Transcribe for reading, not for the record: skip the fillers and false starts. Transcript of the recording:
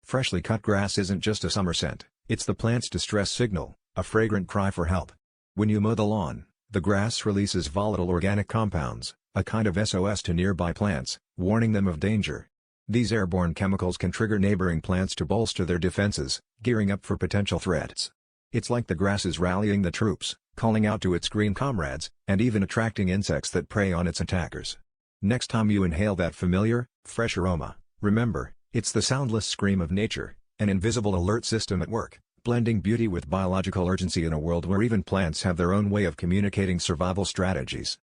Freshly cut grass isn't just a summer scent, it's the plant's distress signal, a fragrant cry for help. When you mow the lawn, the grass releases volatile organic compounds, a kind of SOS to nearby plants, warning them of danger. These airborne chemicals can trigger neighboring plants to bolster their defenses, gearing up for potential threats. It's like the grass is rallying the troops, calling out to its green comrades, and even attracting insects that prey on its attackers. Next time you inhale that familiar, fresh aroma, remember, it's the soundless scream of nature, an invisible alert system at work, blending beauty with biological urgency in a world where even plants have their own way of communicating survival strategies.